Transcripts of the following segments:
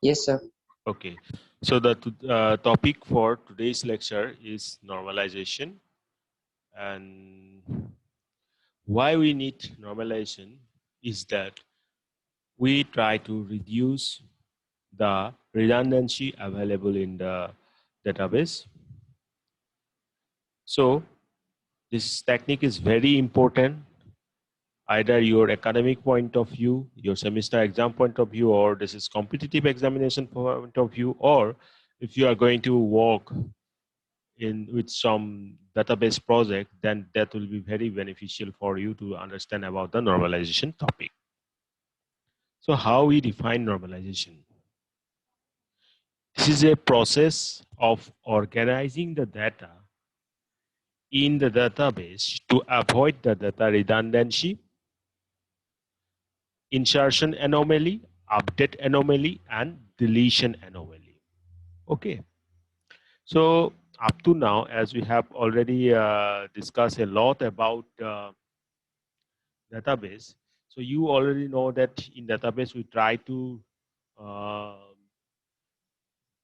Yes, sir. Okay, so the topic for today's lecture is normalization, and why we need normalization is that we try to reduce the redundancy available in the database. So this technique is very important, either your academic point of view, your semester exam point of view, or this is competitive examination point of view, or if you are going to work in with some database project, then that will be very beneficial for you to understand about the normalization topic. So how we define normalization? This is a process of organizing the data in the database to avoid the data redundancy, insertion anomaly, update anomaly, and deletion anomaly. Okay. So up to now, as we have already discussed a lot about database, so you already know that in database we try to uh,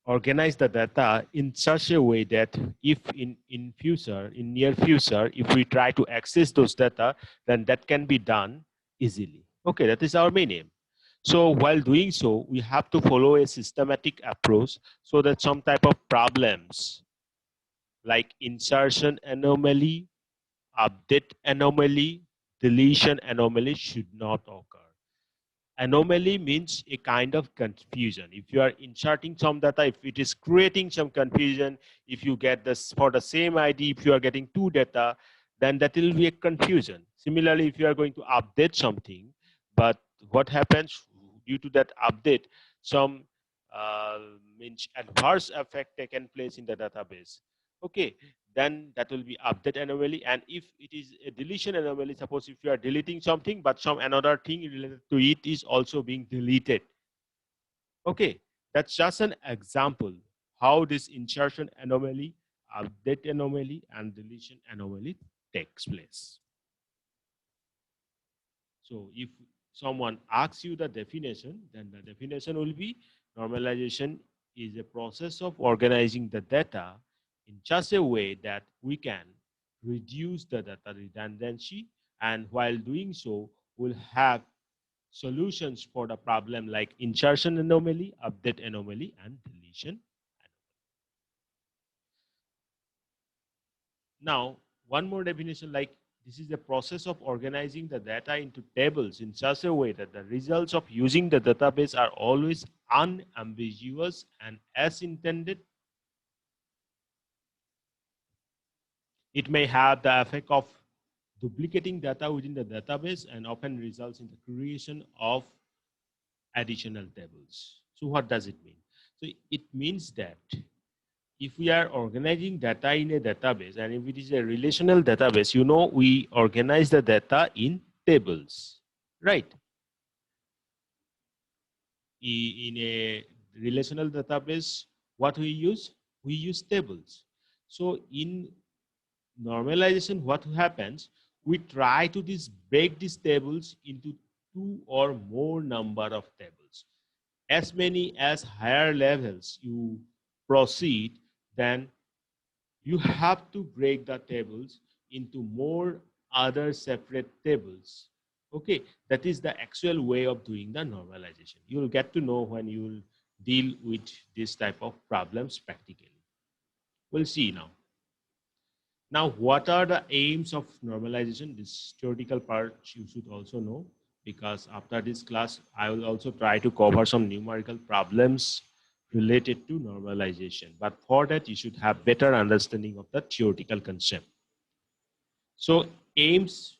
organize the data in such a way that if in near future, if we try to access those data, then that can be done easily. Okay, that is our main aim. So while doing so, we have to follow a systematic approach so that some type of problems like insertion anomaly, update anomaly, deletion anomaly should not occur. Anomaly means a kind of confusion. If you are inserting some data, if it is creating some confusion, if you get this for the same ID, if you are getting two data, then that will be a confusion. Similarly, if you are going to update something, but what happens due to that update, some means adverse effect taken place in the database. Okay, then that will be update anomaly. And if it is a deletion anomaly, suppose if you are deleting something, but some another thing related to it is also being deleted. Okay, that's just an example how this insertion anomaly, update anomaly, and deletion anomaly takes place. So if someone asks you the definition, then the definition will be normalization is a process of organizing the data in such a way that we can reduce the data redundancy, and while doing so, we'll have solutions for the problem like insertion anomaly, update anomaly, and deletion. Now, one more definition like this is the process of organizing the data into tables in such a way that the results of using the database are always unambiguous and as intended. It may have the effect of duplicating data within the database and often results in the creation of additional tables. So what does it mean? So it means that if we are organizing data in a database, and if it is a relational database, you know, we organize the data in tables, right? In a relational database, what we use? We use tables. So in normalization, what happens? We try to break these tables into two or more number of tables. As many as higher levels you proceed, then you have to break the tables into more other separate tables. Okay, that is the actual way of doing the normalization. You'll get to know when you will deal with this type of problems practically. We'll see now. Now, what are the aims of normalization? This theoretical part you should also know, because after this class, I will also try to cover some numerical problems related to normalization. But for that, you should have better understanding of the theoretical concept. So aims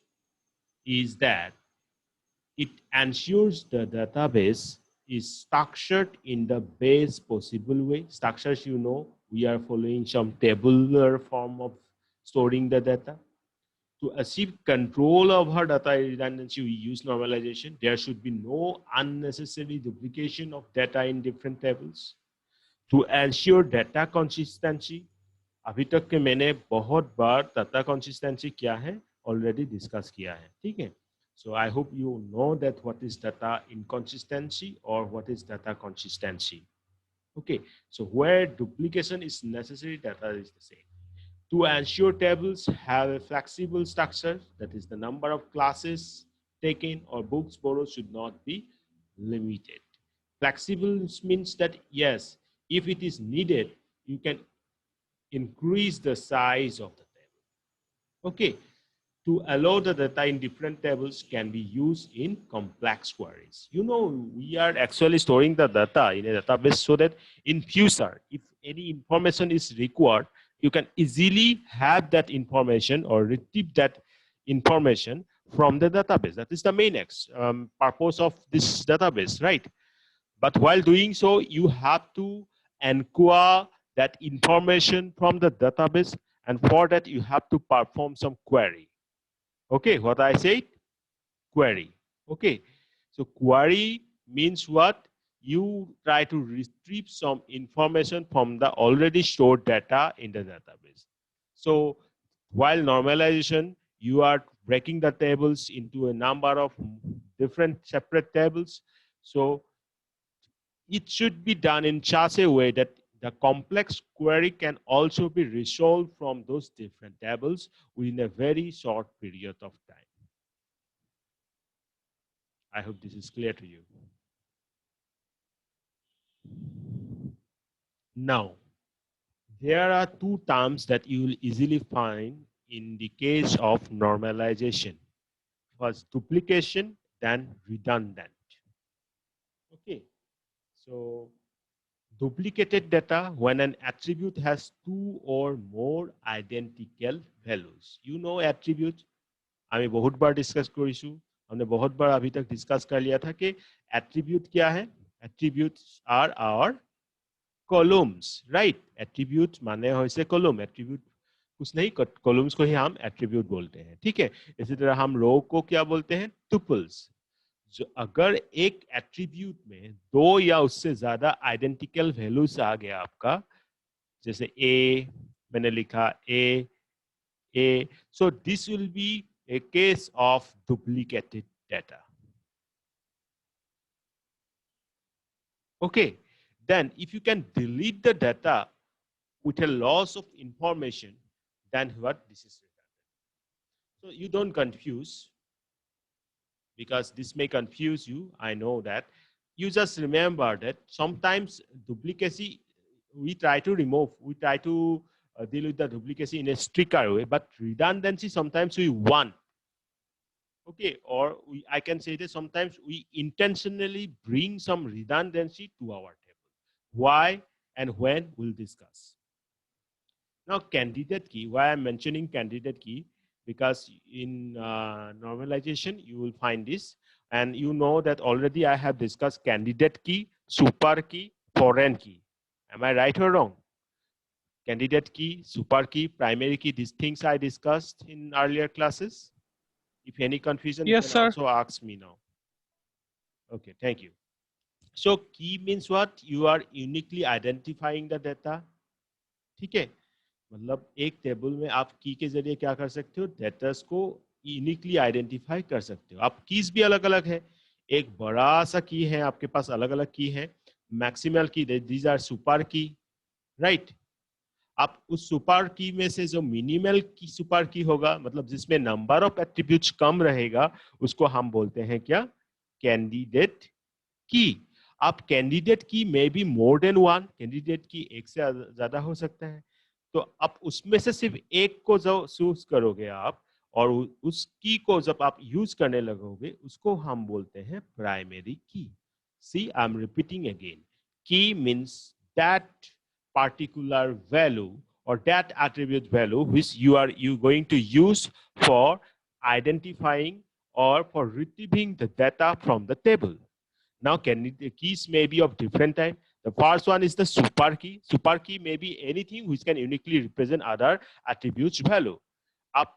is that it ensures the database is structured in the best possible way. Structures, you know, we are following some tabular form of storing the data. To achieve control of our data redundancy, we use normalization. There should be no unnecessary duplication of data in different tables. To ensure data consistency, अभी तक के मैंने बहुत बार data consistency क्या है already discuss किया है, ठीक है. So I hope you know that what is data inconsistency or what is data consistency. Okay, so where duplication is necessary, data is the same. To ensure tables have a flexible structure, that is the number of classes taken or books borrowed should not be limited. Flexible means that yes, if it is needed, you can increase the size of the table. Okay, to allow the data in different tables can be used in complex queries. You know, we are actually storing the data in a database so that in future, if any information is required, you can easily have that information or retrieve that information from the database. That is the main purpose of this database, right? But while doing so, you have to enquire that information from the database, and for that you have to perform some query. Okay, what I said? Query. Okay, so query means what? You try to retrieve some information from the already stored data in the database. So while normalization, you are breaking the tables into a number of different separate tables. So it should be done in such a way that the complex query can also be resolved from those different tables within a very short period of time. I hope this is clear to you. Now, there are two terms that you will easily find in the case of normalization. First, duplication, then redundant. Okay, so duplicated data when an attribute has two or more identical values. You know attribute, हमें बहुत बार discuss करिसु, हमने बहुत बार अभी तक discuss कर लिया था कि एट्रीब्यूट क्या है. Attributes are our columns, right. Attribute माने होइसे कॉलम. एट्रीब्यूट कुछ नहीं, कॉलम्स को ही हम एट्रीब्यूट बोलते हैं. ठीक है. इसी तरह हम रो को क्या बोलते हैं? टुपल्स. जो अगर एक एट्रीब्यूट में दो या उससे ज्यादा आइडेंटिकल वैल्यूज आ गया आपका, जैसे ए मैंने लिखा ए ए, so this will be a case of duplicated data. Okay, then if you can delete the data with a loss of information, then what? This is redundant. So you don't confuse, because this may confuse you. I know that. You just remember that sometimes duplicacy, we try to remove, we try to deal with the duplicacy in a stricter way, but redundancy sometimes we want. Okay, or I can say that sometimes we intentionally bring some redundancy to our table. Why and when, we'll discuss. Now, candidate key, why I'm mentioning candidate key, because in normalization, you will find this, and you know that already I have discussed candidate key, super key, foreign key. Am I right or wrong? Candidate key, super key, primary key, these things I discussed in earlier classes. If any confusion, yes, you can sir. also ask me now. Okay, thank you. So key means what? You are uniquely identifying the data. ठीक है, मतलब एक table में आप की के जरिए क्या कर सकते हो? डेटास को यूनिकली आइडेंटिफाई कर सकते हो. आप कीज भी अलग अलग है. एक बड़ा सा की है आपके पास, अलग अलग की है. मैक्सिमल की, दीज आर सुपर की, राइट. आप उस सुपर की में से जो मिनिमल की सुपर की होगा, मतलब जिसमें नंबर ऑफ एट्रीब्यूट्स कम रहेगा, उसको हम बोलते हैं क्या? कैंडिडेट की. आप कैंडिडेट की में भी मोर देन वन, कैंडिडेट की एक से ज्यादा हो सकता है. तो आप उसमें से सिर्फ एक को जो चूज करोगे आप, और उस की को जब आप यूज करने लगोगे, उसको हम बोलते हैं प्राइमरी की. सी, आई एम रिपीटिंग अगेन. की means that particular value or that attribute value which you are going to use for identifying or for retrieving the data from the table. Now, the keys may be of different type. The first one is the super key. Super key may be anything which can uniquely represent other attributes value. Up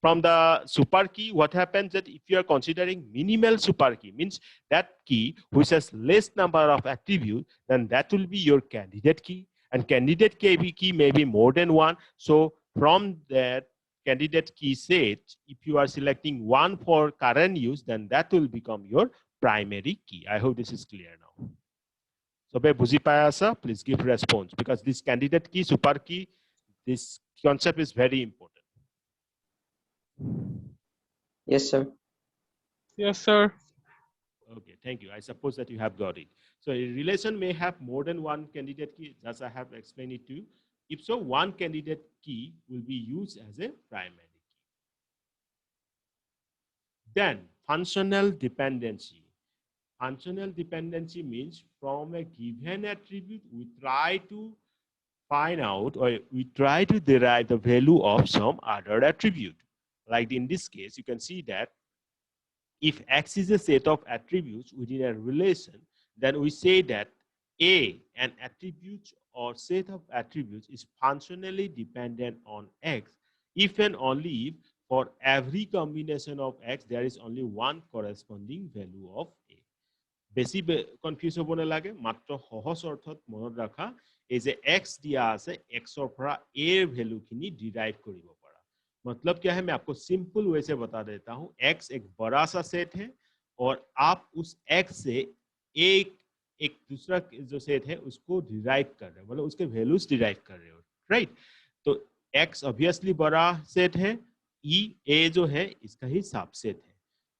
from the super key, what happens that if you are considering minimal super key, means that key which has less number of attributes, then that will be your candidate key. And candidate key may be more than one. So from that candidate key set, if you are selecting one for current use, then that will become your primary key. I hope this is clear now. So buji paya asa, please give response, because this candidate key, super key, this concept is very important. Yes, sir. Yes, sir. Okay, thank you. I suppose that you have got it. So a relation may have more than one candidate key, as I have explained it to you. If so, one candidate key will be used as a primary key. Then functional dependency. Functional dependency means from a given attribute, we try to find out, or we try to derive the value of some other attribute. Like in this case, you can see that if X is a set of attributes within a relation, then we say that A, an attribute or set of attributes, is functionally dependent on X if and only if for every combination of X, there is only one corresponding value of A. বেশি confuse হ'ব নালাগে, মাত্ৰ সহজ অৰ্থত মনত ৰাখা এই যে X দিয়া আছে, X ৰ পৰা A ৰ ভ্যালুখিনি ডিৰাইভ কৰিব পাৰা। मतलब क्या है, मैं आपको सिंपल वे से बता देता हूं। X एक बड़ा सा सेट है और आप उस X से एक दूसरा जो सेट है उसको डिराइव कर रहे हो, मतलब उसके वैल्यूज डिराइव कर रहे हो, राइट। तो X ऑब्वियसली बड़ा सेट है, A जो है इसका ही सबसेट है।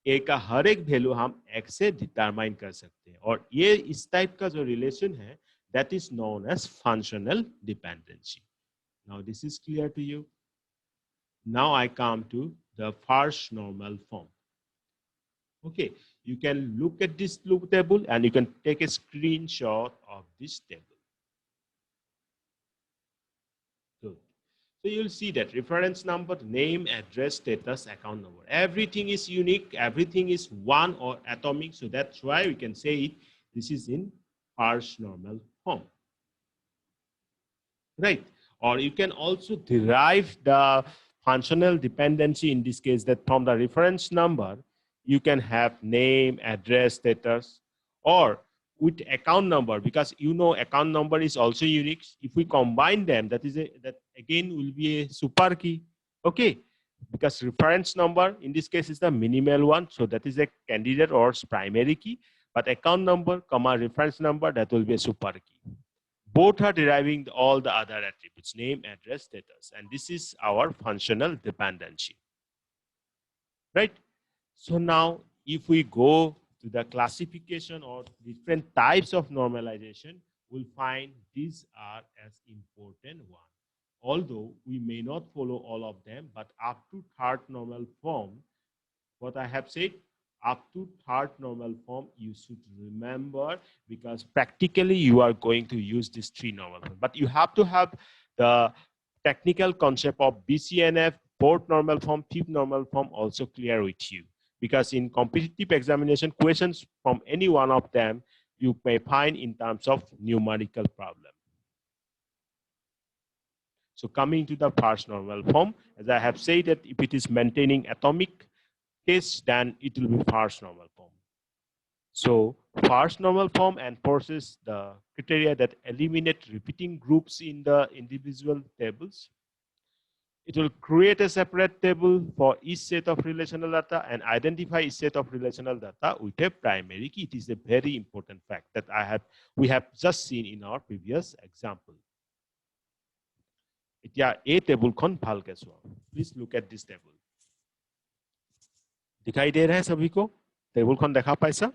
A का हर एक वैल्यू हम X से डिटरमाइन कर सकते हैं, और ये इस टाइप का जो रिलेशन है, that is known as functional dependency. Now this is clear to you. Now I come to the first normal form. Okay, you can look at this table and you can take a screenshot of this table. Good. So you'll see that reference number, name, address, status, account number. Everything is unique, everything is one or atomic. So that's why we can say it, this is in first normal form. Right? Or you can also derive the functional dependency in this case, that from the reference number, you can have name, address, status, or with account number, because you know account number is also unique. If we combine them, that again will be a super key. Okay, because reference number in this case is the minimal one, so that is a candidate or primary key. But account number, comma reference number, that will be a super key. Both are deriving all the other attributes, name, address, status, and this is our functional dependency. Right? So now, if we go to the classification or different types of normalization, we'll find these are as important one. Although we may not follow all of them, but up to third normal form, what I have said, up to third normal form, you should remember, because practically you are going to use this three normal form. But you have to have the technical concept of BCNF, fourth normal form, fifth normal form also clear with you. Because in competitive examination, questions from any one of them, you may find in terms of numerical problem. So coming to the first normal form, as I have said that if it is maintaining atomic case, then it will be first normal form. So first normal form enforces the criteria that eliminate repeating groups in the individual tables. It will create a separate table for each set of relational data and identify each set of relational data with a primary key. It is a very important fact that we have just seen in our previous example. A table kon bhalke soa. Please look at this table. दिखाई दे रहा है सभी को? Table kon देखा पाइसा?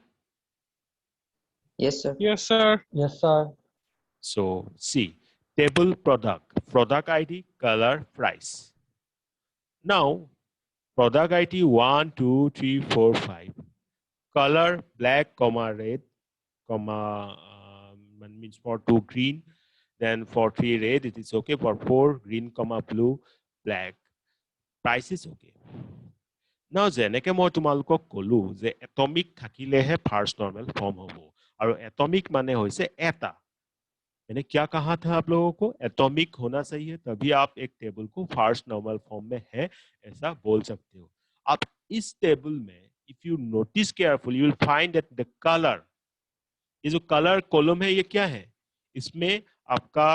Yes, sir. Yes, sir. Yes, sir. So see, table product ID, color, price. Now, product ID 1, 2, 3, 4, 5. Color black, comma red, comma means for 2 green. Then for 3 red, it is okay. For 4 green, comma blue, black. Price is okay. Now, যেনেকে মই তোমালোকক কলো যে atomic থাকিলেহে first normal form হ'ব, আৰু atomic माने होइसे एटा। मैंने क्या कहा था आप लोगों को? एटॉमिक होना चाहिए, तभी आप एक टेबल को फर्स्ट नॉर्मल फॉर्म में है ऐसा बोल सकते हो। अब इस टेबल में if you notice carefully you will find that the colour, ये जो कलर कॉलम है ये क्या है? इसमें आपका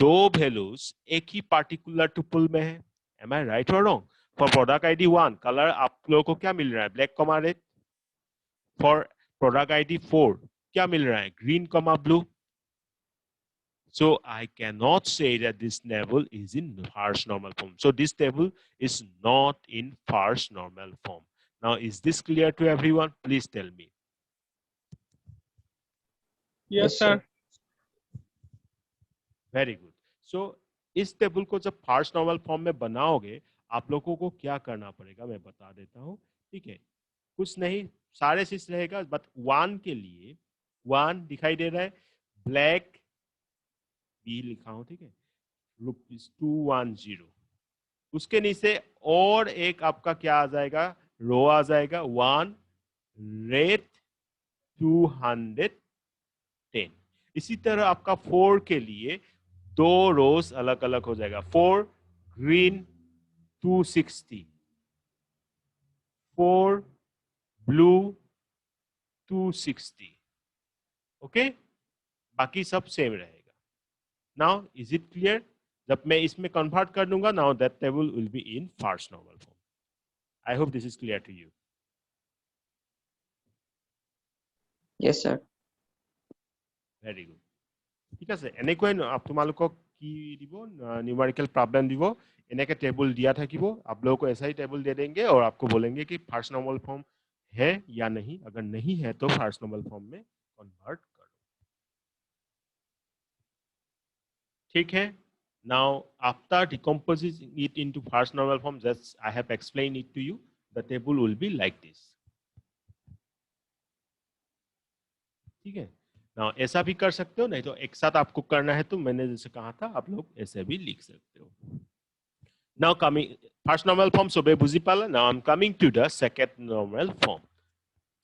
दो वैल्यूज एक ही पार्टिकुलर टुपल में है। एम आई राइट और wrong? For product ID 1, color आप लोगों को क्या मिल रहा है? Black, red. For product ID 4, क्या मिल रहा है? Green, blue. So I cannot say that this table is in first normal form. So this table is not in first normal form. Now, is this clear to everyone? Please tell me. Yes, sir. Very good. So इस table को जब first normal form में बनाओगे, आप लोगों को क्या करना पड़ेगा मैं बता देता हूँ. ठीक है, कुछ नहीं, सारे चीज रहेगा, बट 1 के लिए 1 दिखाई दे रहा है, ब्लैक बी लिखा हूं. ठीक है, ₹210. उसके नीचे और एक आपका क्या आ जाएगा, रो आ जाएगा 1 रेड 210. इसी तरह आपका 4 के लिए 2 रोज अलग अलग हो जाएगा, 4 ग्रीन 260, 4 ब्लू 260. ओके, बाकी सब सेम रहेगा. Now is it clear? जब मैं इसमें कन्वर्ट कर दूंगा, now that table will be in first normal form. I hope this is clear to you. Yes, sir. Very good. ঠিক আছে, এনেকৈ তোমালোকক কি দিব, न्यूमेरिकल प्रॉब्लम দিব, এনেকে टेबल दिया থাকিব, आप लोगों को ऐसा ही टेबल दे देंगे और आपको बोलेंगे कि फर्स्ट नॉर्मल फॉर्म है या नहीं. अगर नहीं है तो फर्स्ट नॉर्मल फॉर्म में कन्वर्ट करो. ठीक है. Now, after decomposing it into first normal form, just I have explained it to you. The table will be like this. ठीक है. Now, ऐसा भी कर सकते हो, नहीं तो एक साथ आपको करना है तो मैंने जैसे कहा था, आप लोग ऐसे भी लिख सकते हो. Now coming first normal form सोबे बुझी पाला. Now I'm coming to the second normal form.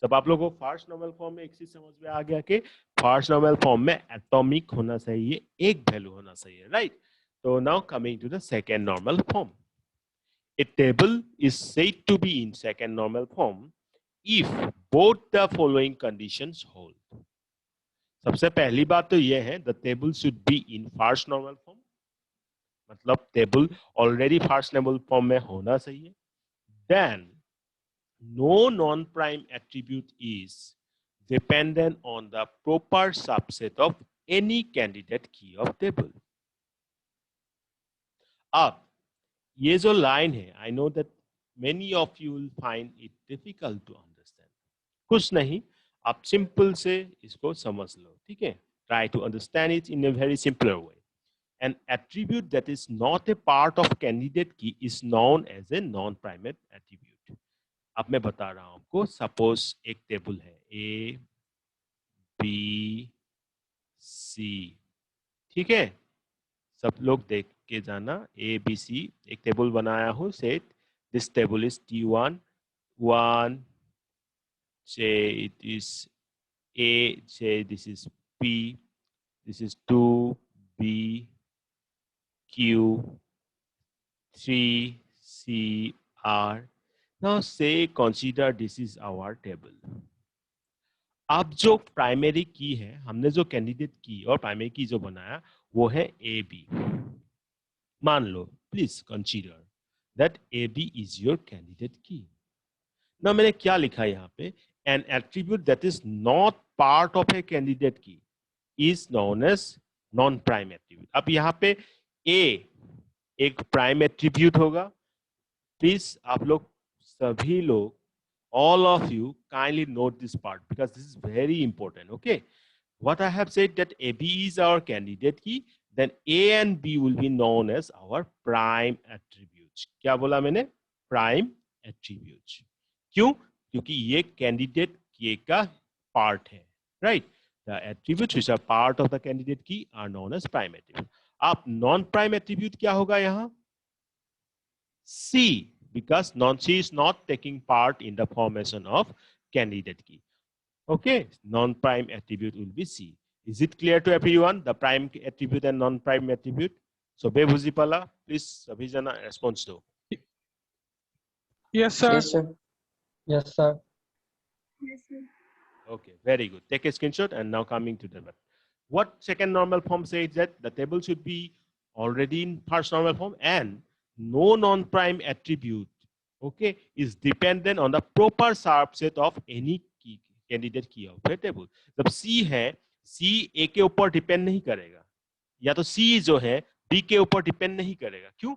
जब आप लोगों को फर्स्ट नॉर्मल फॉर्म में एक चीज समझ में आ गया कि फर्स्ट नॉर्मल फॉर्म में एटॉमिक होना चाहिए, एक वैल्यू होना चाहिए, right? So now coming to the second normal form. A table is said to be in second normal form if both the following conditions hold. सबसे पहली बात तो ये है, the table should be in first normal form. मतलब table already first normal form में होना चाहिए. Then no non-prime attribute is dependent on the proper subset of any candidate key of table. अब ये जो लाइन है, I know that many of you will find it difficult to understand. कुछ नहीं, आप सिंपल से इसको समझ लो. ठीक है, try to understand it in a very simpler way. An attribute that is not a part of candidate key is known as a non-prime attribute. अब मैं बता रहा हूं आपको, सपोज एक टेबल है A, B, C. ठीक है, सब लोग देख के जाना. A, B, C एक टेबल बनाया हूं. Set this table is T1, 1, say it is A, say this is P, this is 2, B, Q, 3, C, R. Now say consider this is our table. अब जो प्राइमरी की है, हमने जो candidate की और प्राइमरी की जो बनाया वो है ए बी. मान लो, please consider that A B is your candidate key. ना मैंने क्या लिखा यहाँ पे, an attribute that is not part of a candidate key is known as non prime attribute. अब यहाँ पे ए एक प्राइम एट्रीब्यूट होगा. प्लीज आप लोग सभी लोग, all of you kindly note this part because this is very important. Okay, what I have said that AB is our candidate key, then A and B will be known as our prime attributes. क्या बोला मैंने? Prime attributes. क्यों? क्योंकि ये candidate key का part है, right? The attributes which are part of the candidate key are known as prime attribute. अब non-prime attribute क्या होगा यहाँ? C. Because non-C is not taking part in the formation of candidate key. Okay, non-prime attribute will be C. Is it clear to everyone, the prime attribute and non-prime attribute? So, Bebuzipala, please, Abhijana, response to. Yes, sir. Yes, sir. Yes, sir. Yes, sir. Okay, very good. Take a screenshot and now coming to the. What second normal form says that the table should be already in first normal form and no non-prime attribute okay, is dependent on the proper subset of any key candidate key of a table. जब C है, C A के ऊपर depend नहीं करेगा, या तो C जो है B के ऊपर डिपेंड नहीं करेगा. क्यों?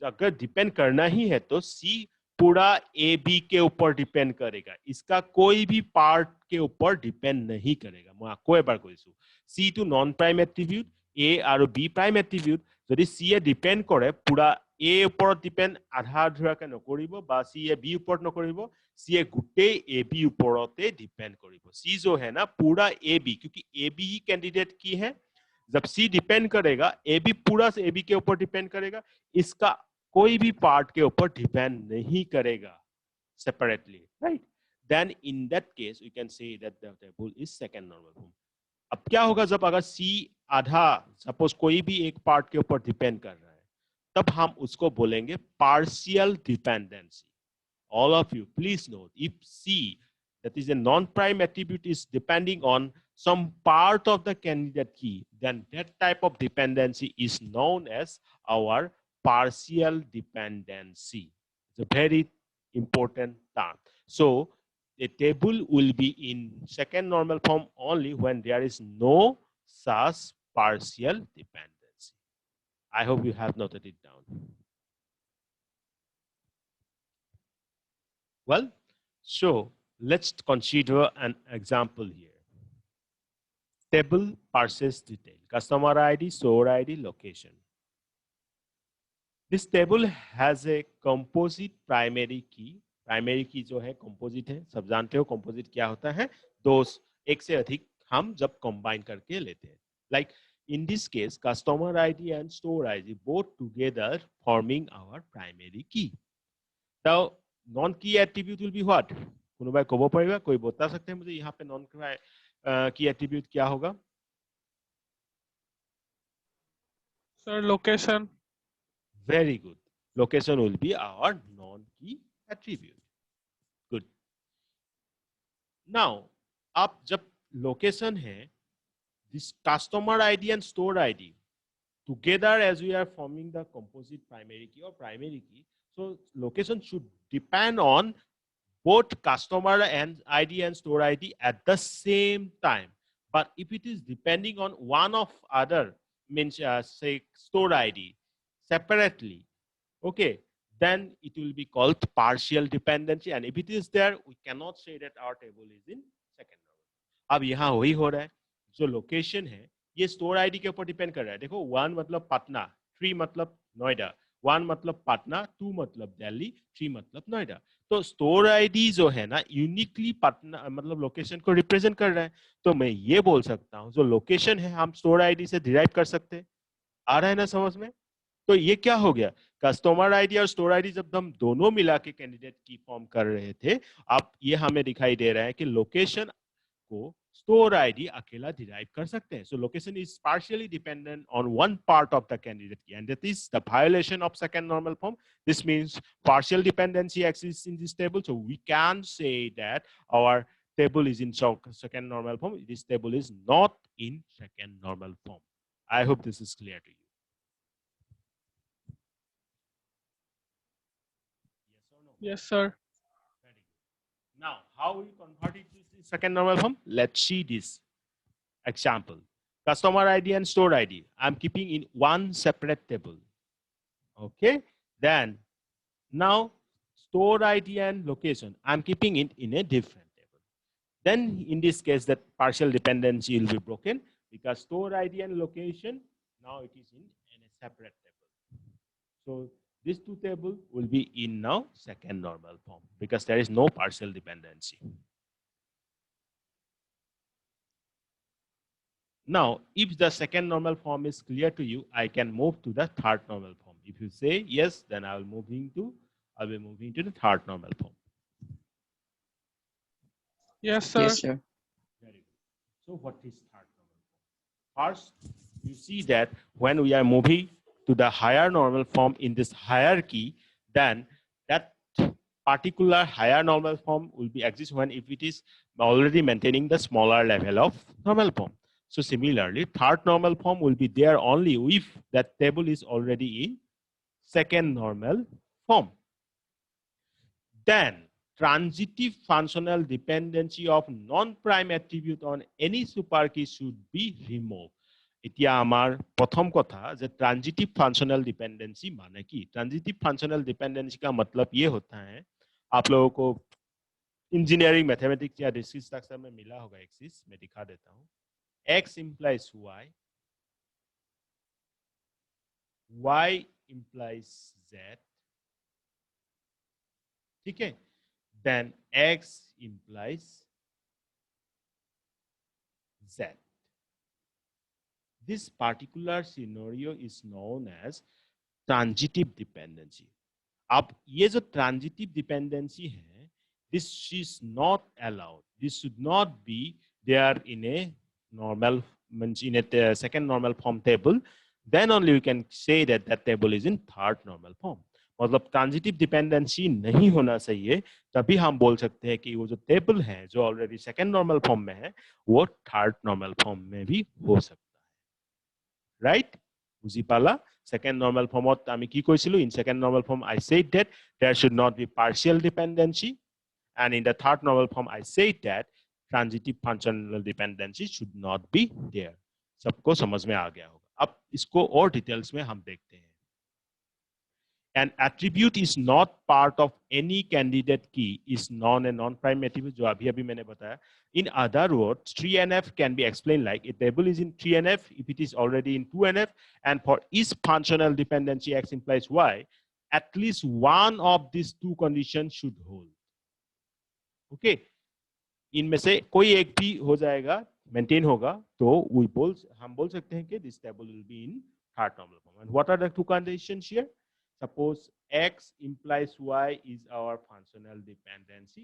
अगर डिपेंड करना ही है तो C पूरा A B के ऊपर डिपेंड करेगा, इसका कोई भी पार्ट के ऊपर डिपेंड नहीं करेगा. मैं आपको एक बार কৈছো, C to non prime attribute A और B prime attribute যদি C এ ডিপেন্ড কৰে পুরা A ওপৰত ডিপেন্ড আধা আধুৰাকে নকৰিব বা C এ B ওপৰত নকৰিব, C এ গোটেই A B ওপৰতে ডিপেন্ড কৰিব. C जो है ना पूरा A B, क्योंकि A B ही कैंडिडेट की है. जब C डिपेंड करेगा A B पूरा से A B के ऊपर डिपेंड करेगा, इसका कोई भी पार्ट के ऊपर डिपेंड नहीं करेगा separately, right? Then in that case we can say that the table is second normal form. अब क्या होगा जब अगर C आधा सपोज कोई भी एक पार्ट के ऊपर डिपेंड कर रहा है, तब हम उसको बोलेंगे partial dependency. All of you please note, if C, that is a non-prime attribute, is depending on some part of the candidate key, then that type of dependency is known as our partial dependency. It's a very important term. So the table will be in second normal form only when there is no such partial dependency. I hope you have noted it down. Well, so let's consider an example here. Table parses detail, customer ID, store ID, location. This table has a composite primary key. Primary की जो है composite है, सब जानते हो composite क्या होता है, दो एक से अधिक हम जब कंबाइन करके लेते हैं. Like in this case customer ID and store ID both together forming our primary key. Now non key attribute will be what? कोई कब पड़ेगा, कोई बता सकते हैं मुझे यहाँ पे non key attribute क्या होगा? Sir, location. Very good. Location will be our non key attribute. Good. Now आप जब location है, this customer ID and store ID together as we are forming the composite primary key or primary key, so location should depend on both customer and ID and store ID at the same time. But if it is depending on one of other, means say store ID separately, okay, then it will be called partial dependency. And if it is there, we cannot say that our table is in second order. अब यहाँ वही हो रहा है, जो location है ये store ID के ऊपर डिपेंड कर रहा है. देखो 1 मतलब पटना, 3 मतलब नोएडा, 1 मतलब पटना, 2 मतलब दिल्ली, 3 मतलब नोएडा. तो स्टोर आईडी जो है ना यूनिकली पटना मतलब लोकेशन को रिप्रेजेंट कर रहा है. तो मैं ये बोल सकता हूँ जो लोकेशन है हम स्टोर आईडी से डिराइव कर सकते हैं. आ रहा है ना समझ में? तो ये क्या हो गया, कस्टमर आईडी और स्टोर आईडी जब हम दोनों मिला के कैंडिडेट की फॉर्म कर रहे थे, अब ये हमें दिखाई दे रहा है कि लोकेशन को store ID अकेला derive कर सकते हैं. So location is partially dependent on one part of the candidate key, and that is the violation of second normal form. This means partial dependency exists in this table. So we can say that our table is in second normal form. This table is not in second normal form. I hope this is clear to you. Yes or no? Yes, sir. Very good. Now, how we convert it to second normal form? Let's see this example. Customer ID and store ID I'm keeping in one separate table. Okay. Then now store ID and location I'm keeping it in a different table. Then in this case that partial dependency will be broken because store ID and location now it is in a separate table. So these two tables will be in now second normal form because there is no partial dependency. Now, if the second normal form is clear to you, I can move to the third normal form. If you say yes, then I will be moving to the third normal form. Yes, sir. Yes, sir. Very good. So what is third normal form? First, you see that when we are moving to the higher normal form in this hierarchy, then that particular higher normal form will be exist when if it is already maintaining the smaller level of normal form. So similarly, third normal form will be there only if that table is already in second normal form. then transitive functional dependency of non-prime attribute on any super key should be removed. এতিয়া আমাৰ প্ৰথম কথা যে transitive functional dependency माने की transitive functional dependency का मतलब ये होता है, आप लोगों को इंजीनियरिंग मैथमेटिक्स या डिस्क्रीट स्ट्रक्चर में मिला होगा एक चीज, मैं दिखा देता हूं. x implies y, y implies z, ठीक है, then x implies z. This particular scenario is known as transitive dependency. अब ये जो transitive dependency है, this is not allowed. This should not be there in a normal, means in a second normal form table. Then only we can say that that table is in third normal form. मतलब transitive dependency नहीं होना चाहिए, तभी हम बोल सकते हैं कि वो जो टेबल है जो ऑलरेडी सेकंड नॉर्मल फॉर्म में है वो थर्ड नॉर्मल फॉर्म में भी हो सकता है. राइट, बुझी पाला? सेकंड नॉर्मल फॉर्मत আমি কি কৈছিলো, in second normal form I said that there should not be partial dependency, and in the third normal form I said that transitive functional dependency should not be there. सबको समझ में आ गया होगा. अब इसको और डिटेल्स में हम देखते हैं. An attribute is not part of any candidate key is non and non-prime attribute, जो अभी मैंने बताया. In other words, 3NF can be explained like a table is in 3NF if it is already in 2NF, and for each functional dependency x implies y, at least one of these two conditions should hold. Okay, इनमें से कोई एक भी हो जाएगा, maintain होगा, तो हम बोल सकते हैं कि this table will be in third normal form. And what are the two conditions here? Suppose x implies y is our functional dependency,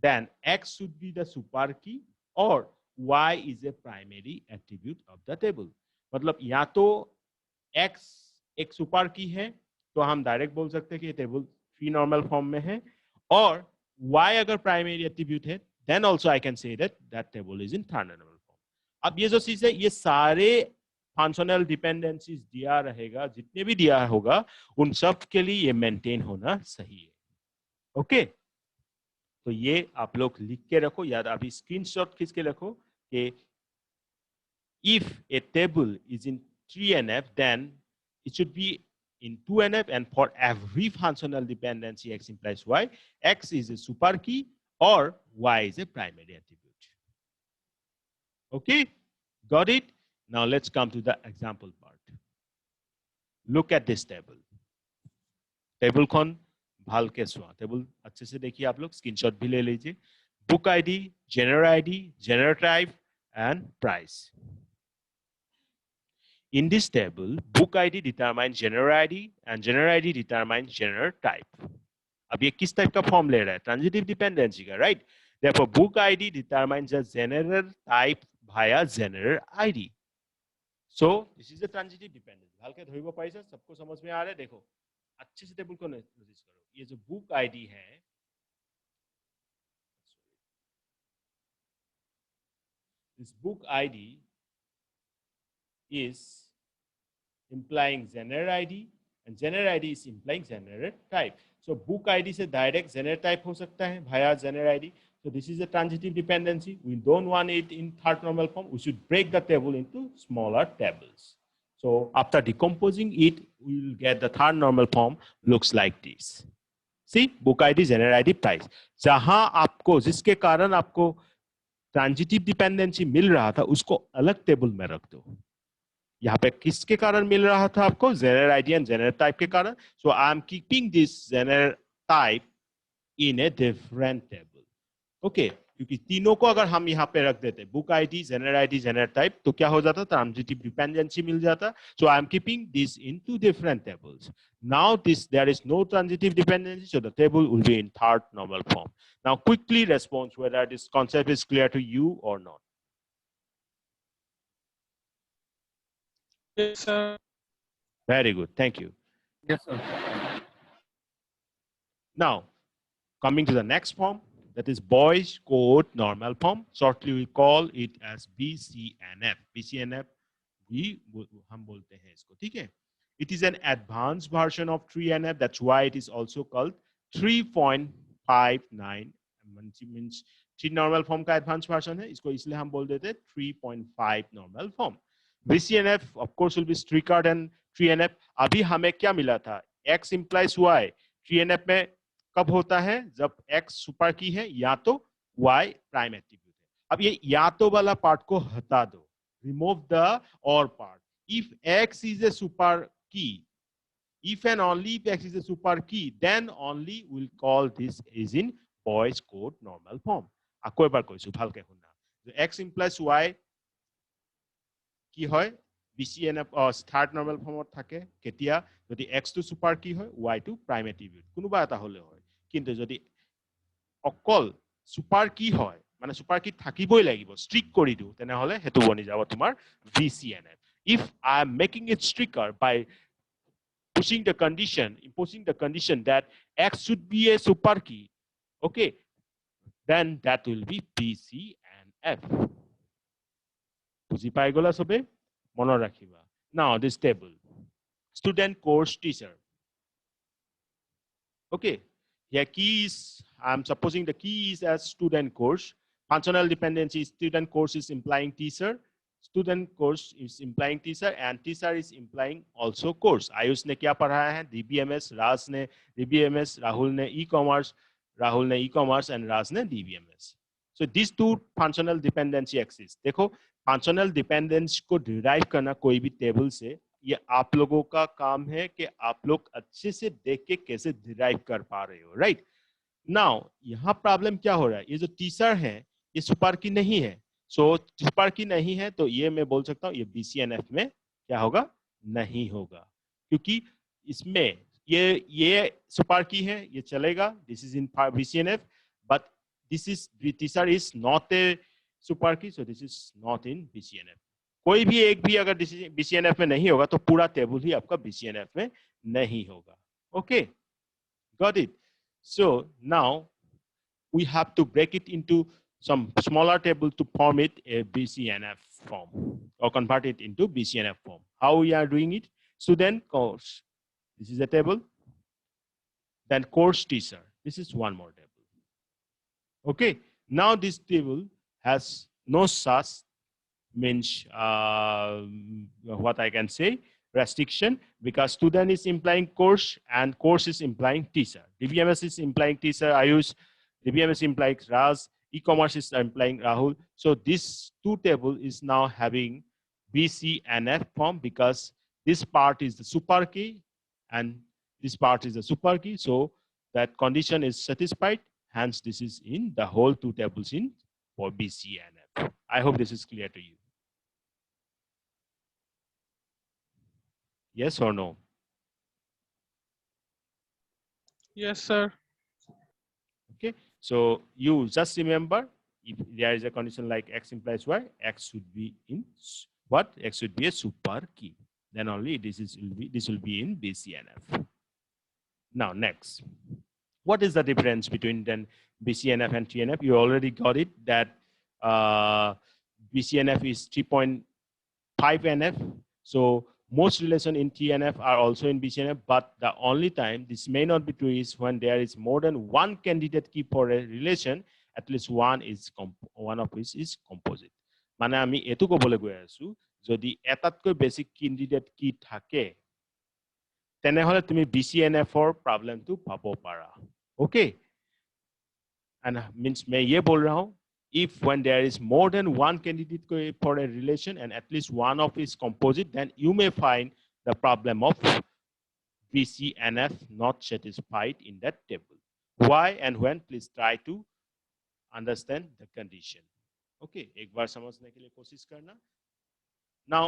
then x should be the super key or y is a primary attribute of the table. मतलब या तो x एक super की है तो हम direct बोल सकते हैं कि टेबल 3 नॉर्मल फॉर्म में है, और y अगर प्राइमरी एट्रीब्यूट है then also I can say that that table is in third normal form. अब ये जो चीज है, ये सारे फंक्शनल डिपेंडेंसीज दिया रहेगा, जितने भी दिया होगा उन सब के लिए ये मेंटेन होना सही है. ओके, तो ये आप लोग लिख के रखो, याद अभी स्क्रीनशॉट खींच के रखो कि if a table is in 3NF then it should be in 2NF, and for every functional dependency x implies y, x is a super key or y is a primary attribute. Okay, got it? Now let's come to the example part. Look at this table. Table कौन भाल के सुआ, table अच्छे से देखिए आप लोग, screenshot भी ले लीजिए. Book ID, genre ID, genre type and price. In this table, book ID determines genre ID and genre ID determines genre type. अब ये किस टाइप का फॉर्म ले रहा है? ट्रांजिटिव डिपेंडेंसी का, right? Therefore, book ID determines the genre type via genre ID. So this is the transitive dependency. भालके धोइब पाइसा, सबको समझ में आ रहा है? देखो अच्छे से टेबल को नोटिस करो. ये जो बुक आईडी है, this book ID is implying genre ID and genre ID is implying genre type. So book ID से direct genre type हो सकता है via genre ID. So this is a transitive dependency. We don't want it in third normal form. We should break the table into smaller tables. So after decomposing it, we will get the third normal form looks like this. See, book ID, genre ID, price. जहां आपको जिसके कारण आपको transitive dependency मिल रहा था उसको अलग table में रख दो. यहाँ पे किसके कारण मिल रहा था आपको? genre ID and genre type के कारण. So I am keeping this genre type in a different table. Okay, क्योंकि तीनों को अगर हम यहाँ पे रख देते, book ID, genre ID, genre type, तो क्या हो जाता? ट्रांजिटिव डिपेंडेंसी मिल जाता. So I am keeping this in two different tables. Now this there is no transitive dependency, so the table will be in third normal form. Now quickly response whether this concept is clear to you or not. Yes, sir. Very good, thank you. Yes, sir. Now coming to the next form, that is Boy's code normal form. Shortly we call it as BCNF. BCNF भी हम बोलते हैं इसको, ठीक है? It is an advanced version of 3NF. That's why it is also called 3-point 3.59 means 3 normal form का advanced version है, इसको इसलिए हम बोल देते 3.5 normal form. BCNF of course will be stricter than 3NF. अभी हमें क्या मिला था? X implies Y. 3NF में कब होता है? जब X सुपर की है या तो Y प्राइम एट्रीब्यूट है. अब ये या तो वाला पार्ट को हटा दो. Remove the or part. If X is a super key, if and only if X is a super key, then only we'll call this is in Boy's code normal form. আকৌ এবাৰ কৈছো ভালকে শুনা. X implies Y কি হয়? BCNF third normal ফৰ্মত থাকে কেতিয়া যদি X টো সুপাৰ কি হয় Y টো প্ৰাইম এট্ৰিবিউট কোনোবা এটা হলে হয় কিন্তু যদি অকল সুপাৰ কি হয় মানে সুপাৰ কি থাকিবই লাগিব ষ্ট্ৰিক কৰি দিও তেনেহলে হেতু বনি যাব তোমাৰ BCNF. If I am making it stricter by imposing the condition that X should be a super key, okay, then that will be BCNF. বুজি পাই গলা সবে মনত ৰাখিবা. Now this table, student, course, teacher. Okay, here key is, I'm supposing the key is as student course. Functional dependency, student course is implying teacher. Student course is implying teacher and teacher is implying also course. Ayush ने क्या पढ़ाया है? DBMS, Raj ने DBMS, Rahul ने e-commerce and Raj ने DBMS. So these two functional dependency exist. देखो functional dependence को derive करना कोई भी टेबल से ये आप लोगों का काम है कि आप लोग अच्छे से देख के कैसे डिराइव कर पा रहे हो. राइट नाउ यहाँ प्रॉब्लम क्या हो रहा है? ये जो टीचर है ये सुपर की नहीं है. सो सुपर की नहीं है तो ये मैं बोल सकता हूँ ये BCNF में क्या होगा? नहीं होगा क्योंकि इसमें ये सुपर की है ये चलेगा. This is in BCNF but this is teacher is not a super key, so this is not in BCNF. कोई भी एक भी अगर BCNF में नहीं होगा तो पूरा टेबल ही आपका BCNF में नहीं होगा. Okay, got it. So now we have to break it into some smaller table to form it a BCNF form or convert it into BCNF form. How we are doing it? Student, course, this is a table. Then course, teacher, this is one more table. Okay, now this table has no such means what I can say restriction because student is implying course and course is implying teacher. DBMS is implying teacher. Ayush, DBMS implies Raj. E-commerce is implying Rahul. So this two table is now having BCNF form because this part is the super key and this part is the super key. So that condition is satisfied. Hence, this is in the whole two tables in for BCNF. I hope this is clear to you. Yes or no? Yes, sir. Okay, so you just remember if there is a condition like X implies Y, X should be in what? X should be a super key. Then only this will be in BCNF. Now next, what is the difference between then BCNF and TNF? You already got it that BCNF is 3.5 NF. So most relations in TNF are also in BCNF, but the only time this may not be true is when there is more than one candidate key for a relation, at least one of which is composite. মানে আমি এটো কবলৈ গৈ আছো যদি এটাতকৈ বেছি candidate key থাকে তেনেহলে তুমি BCNF for problem to পাব পাৰা. Okay, and means मैं ये बोल रहा हूं if when there is more than one candidate for a relation and at least one of is composite, then you may find the problem of BCNF not satisfied in that table. Why and when? Please try to understand the condition. Okay, एक बार समझने के लिए कोशिश करना. Now,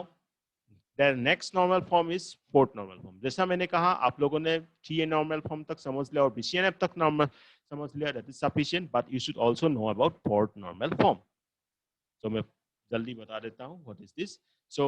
the next normal form is fourth normal form. जैसा मैंने कहा आप लोगों ने TA normal form तक समझ लिया और BCNF तक normal समझ लिया, that is sufficient, but you should also know about fourth normal form. So मैं जल्दी बता देता हूँ what is this. So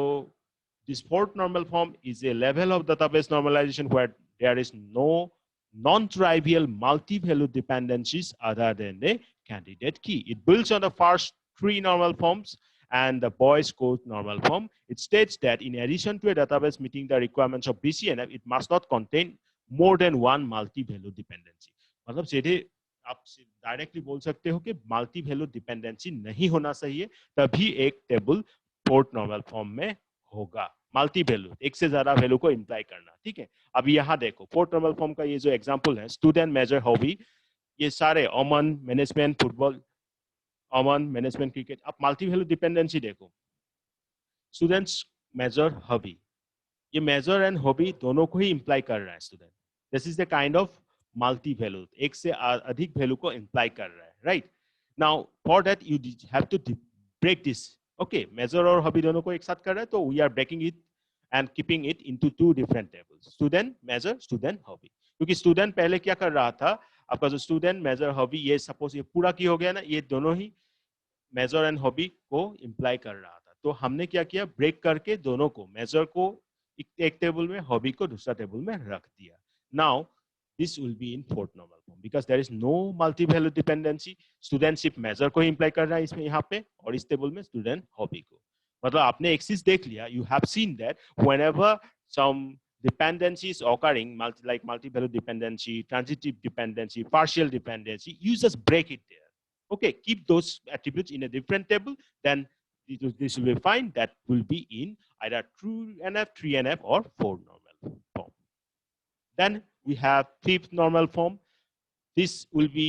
this fourth normal form is a level of database normalization where there is no non-trivial multi-value dependencies other than the candidate key. It builds on the first three normal forms and the Boy's code normal form. It states that in addition to a database meeting the requirements of BCNF, it must not contain more than one multi-value dependency. मतलब सीधे आप directly बोल सकते हो कि multi value dependency नहीं होना चाहिए, तभी एक टेबल फोर्थ नॉर्मल फॉर्म में होगा। मल्टी वैल्यू, एक से ज्यादा वैल्यू को इंप्लाई करना, ठीक है। अब यहाँ देखो फोर्थ नॉर्मल फॉर्म का ये जो एग्जांपल है, स्टूडेंट मेजर हॉबी, ये सारे Aman management football, Aman management cricket, आप मल्टी वैल्यू डिपेंडेंसी देखो। स्टूडेंट्स मेजर हॉबी, ये मेजर एंड हॉबी दोनों को ही इंप्लाई कर रहा है student. This is the kind of multi value, एक से अधिक वैल्यू को इंप्लाई कर रहा है, right. Now for that you have to break this, okay. Major और हॉबी दोनों को एक साथ कर रहा है, तो we are breaking it and keeping it into two different tables, student major, student hobby. क्योंकि स्टूडेंट पहले क्या कर रहा था, आपका जो स्टूडेंट मेजर हॉबी, ये सपोज ये पूरा की हो गया ना, ये दोनों ही मेजर एंड हॉबी को इंप्लाई कर रहा था। तो हमने क्या किया, ब्रेक करके दोनों को, मेजर को एक टेबल में, हॉबी को दूसरा टेबल में रख दिया। Now this will be in fourth normal form because there is no multi value dependency. Student सिर्फ मेजर को इंप्लाई कर रहा है इसमें, यहाँ पे, और इस टेबल में स्टूडेंट हॉबी को। मतलब आपने एक चीज देख लिया, you have seen that whenever some dependency is occurring, like multi-value dependency, transitive dependency, partial dependency, you just break it there. Okay, keep those attributes in a different table, then this will be fine. That will be in either 2NF, 3NF, or 4 normal form. Then we have fifth normal form. This will be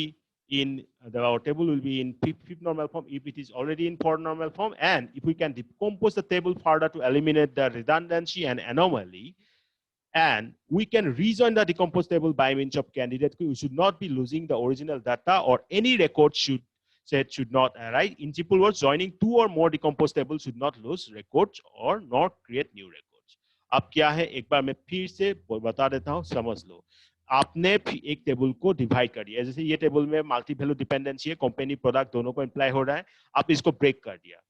in our table will be in fifth normal form if it is already in fourth normal form, and if we can decompose the table further to eliminate the redundancy and anomaly, and we can rejoin the decomposed table by means of candidate key. We should not be losing the original data, or any record should not arise. In simple words, joining two or more decomposed tables should not lose records or not create new records. अब क्या है, एक बार मैं फिर से बता देता हूं, समझ लो। आपने एक टेबल को डिवाइड कर दिया, जैसे ये टेबल में मल्टी वैल्यू डिपेंडेंसी है, कंपनी प्रोडक्ट दोनों को इंप्लाई हो रहा है, आप इसको ब्रेक कर दिया,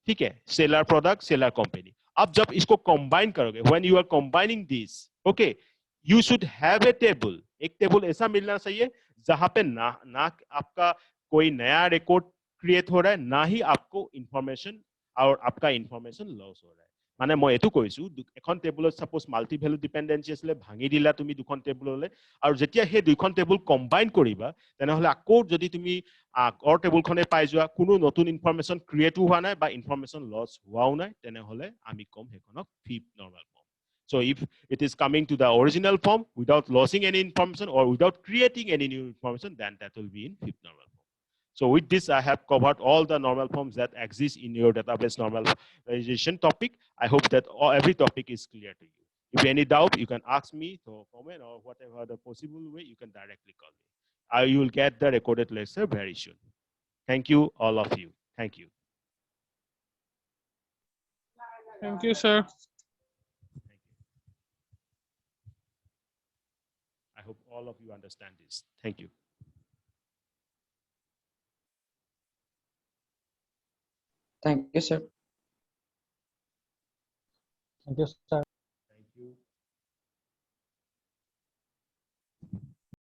ठीक है, सेलर प्रोडक्ट सेलर कंपनी। अब जब इसको कंबाइन करोगे, when you are combining this, okay, you should have a table, एक टेबल ऐसा मिलना चाहिए जहां पे ना आपका कोई नया रिकॉर्ड क्रिएट हो रहा है, ना ही आपको इंफॉर्मेशन और आपका इंफॉर्मेशन लॉस हो रहा है। মানে মই এটো কৈছো, এখন টেবুলত সাপোজ মাল্টি ভ্যালু ডিপেন্ডেন্সি আসলে ভাঙি দিলা তুমি দুখন টেবুললে, আৰু যেতিয়া সেই দুইখন টেবুল কম্বাইন কৰিবা, তেনেহলে আকৌ যদি তুমি আগৰ টেবুলখনে পাই যোৱা, কোনো নতুন ইনফৰমেশন ক্ৰিয়েট হোৱা নাই বা ইনফৰমেশন লস হোৱাও নাই, তেনেহলে আমি কম সেইখনক fifth normal form. So if it is coming to the original form without losing any information or without creating any new information, then that will be in fifth normal form. So with this, I have covered all the normal forms that exist in your database normalization topic. I hope that every topic is clear to you. If any doubt, you can ask me through comment or whatever the possible way, you can directly call me. You will get the recorded lecture very soon. Thank you, all of you. Thank you. Thank you, sir. Thank you. I hope all of you understand this. Thank you. Thank you, sir. Thank you, sir.